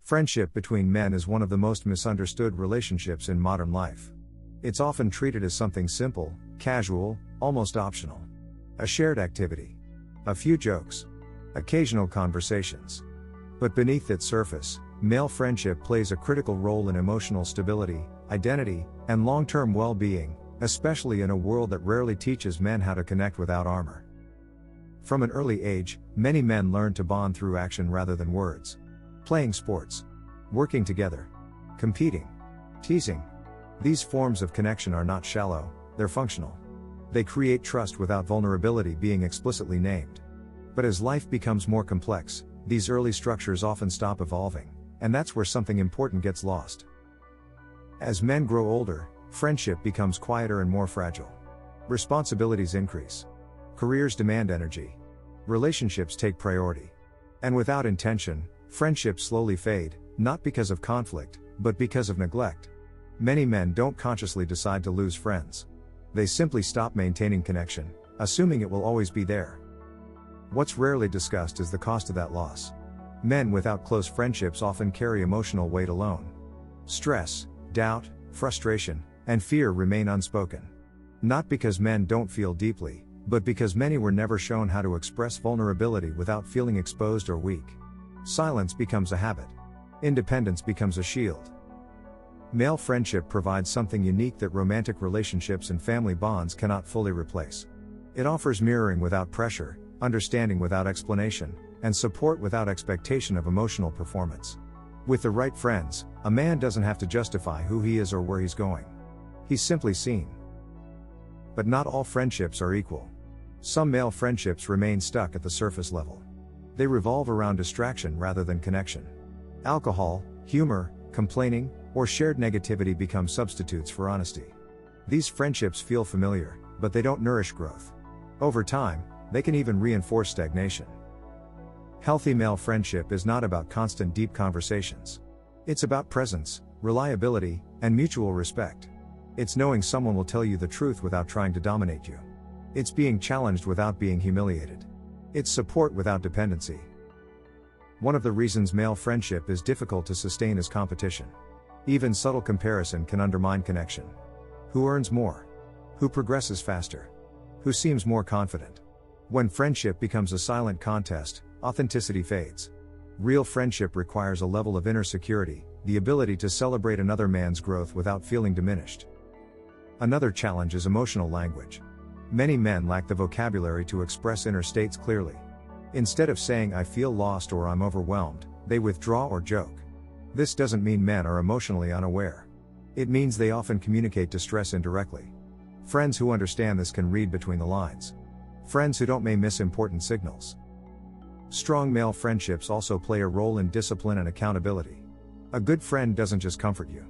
Friendship between men is one of the most misunderstood relationships in modern life. It's often treated as something simple, casual, almost optional. A shared activity. A few jokes. Occasional conversations. But beneath its surface, male friendship plays a critical role in emotional stability, identity, and long-term well-being, especially in a world that rarely teaches men how to connect without armor. From an early age, many men learn to bond through action rather than words. Playing sports. Working together. Competing. Teasing. These forms of connection are not shallow, they're functional. They create trust without vulnerability being explicitly named. But as life becomes more complex, these early structures often stop evolving, and that's where something important gets lost. As men grow older, friendship becomes quieter and more fragile. Responsibilities increase. Careers demand energy. Relationships take priority. And without intention, friendships slowly fade, not because of conflict, but because of neglect. Many men don't consciously decide to lose friends. They simply stop maintaining connection, assuming it will always be there. What's rarely discussed is the cost of that loss. Men without close friendships often carry emotional weight alone. Stress, doubt, frustration, and fear remain unspoken. Not because men don't feel deeply, but because many were never shown how to express vulnerability without feeling exposed or weak. Silence becomes a habit. Independence becomes a shield. Male friendship provides something unique that romantic relationships and family bonds cannot fully replace. It offers mirroring without pressure, understanding without explanation, and support without expectation of emotional performance. With the right friends, a man doesn't have to justify who he is or where he's going. He's simply seen. But not all friendships are equal. Some male friendships remain stuck at the surface level. They revolve around distraction rather than connection. Alcohol, humor, complaining, or shared negativity become substitutes for honesty. These friendships feel familiar, but they don't nourish growth. Over time, they can even reinforce stagnation. Healthy male friendship is not about constant deep conversations. It's about presence, reliability, and mutual respect. It's knowing someone will tell you the truth without trying to dominate you. It's being challenged without being humiliated. It's support without dependency. One of the reasons male friendship is difficult to sustain is competition. Even subtle comparison can undermine connection. Who earns more? Who progresses faster? Who seems more confident? When friendship becomes a silent contest, authenticity fades. Real friendship requires a level of inner security, the ability to celebrate another man's growth without feeling diminished. Another challenge is emotional language. Many men lack the vocabulary to express inner states clearly. Instead of saying "I feel lost" or "I'm overwhelmed," they withdraw or joke. This doesn't mean men are emotionally unaware. It means they often communicate distress indirectly. Friends who understand this can read between the lines. Friends who don't may miss important signals. Strong male friendships also play a role in discipline and accountability. A good friend doesn't just comfort you.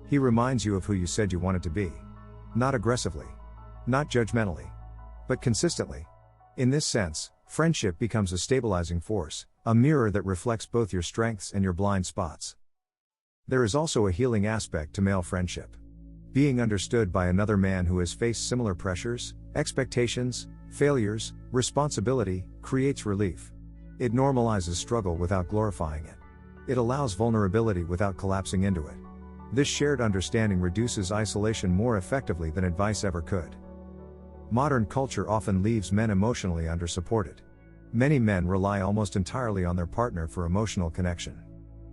He reminds you of who you said you wanted to be. Not aggressively. Not judgmentally. But consistently. In this sense, friendship becomes a stabilizing force, a mirror that reflects both your strengths and your blind spots. There is also a healing aspect to male friendship. Being understood by another man who has faced similar pressures, expectations, failures, responsibility, creates relief. It normalizes struggle without glorifying it. It allows vulnerability without collapsing into it. This shared understanding reduces isolation more effectively than advice ever could. Modern culture often leaves men emotionally under-supported. Many men rely almost entirely on their partner for emotional connection.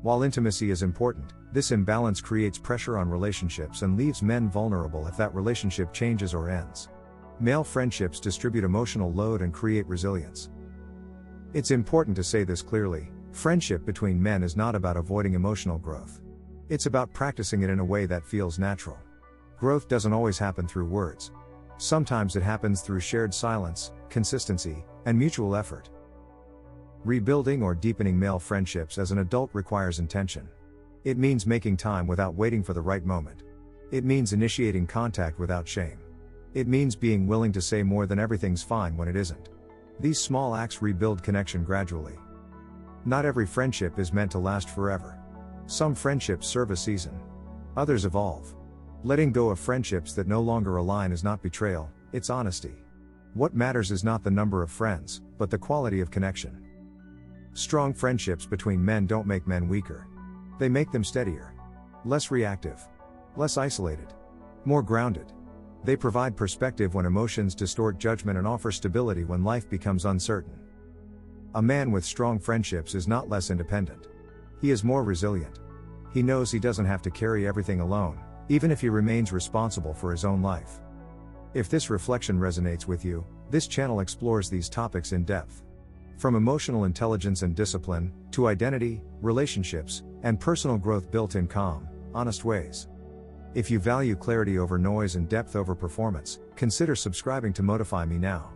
While intimacy is important, this imbalance creates pressure on relationships and leaves men vulnerable if that relationship changes or ends. Male friendships distribute emotional load and create resilience. It's important to say this clearly: friendship between men is not about avoiding emotional growth. It's about practicing it in a way that feels natural. Growth doesn't always happen through words. Sometimes it happens through shared silence, consistency, and mutual effort. Rebuilding or deepening male friendships as an adult requires intention. It means making time without waiting for the right moment. It means initiating contact without shame. It means being willing to say more than "everything's fine" when it isn't. These small acts rebuild connection gradually. Not every friendship is meant to last forever. Some friendships serve a season. Others evolve. Letting go of friendships that no longer align is not betrayal, it's honesty. What matters is not the number of friends, but the quality of connection. Strong friendships between men don't make men weaker. They make them steadier, less reactive, less isolated, more grounded. They provide perspective when emotions distort judgment and offer stability when life becomes uncertain. A man with strong friendships is not less independent. He is more resilient. He knows he doesn't have to carry everything alone, even if he remains responsible for his own life. If this reflection resonates with you, this channel explores these topics in depth. From emotional intelligence and discipline, to identity, relationships, and personal growth built in calm, honest ways. If you value clarity over noise and depth over performance, consider subscribing to Motivate Me now.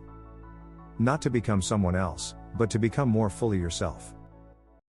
Not to become someone else, but to become more fully yourself.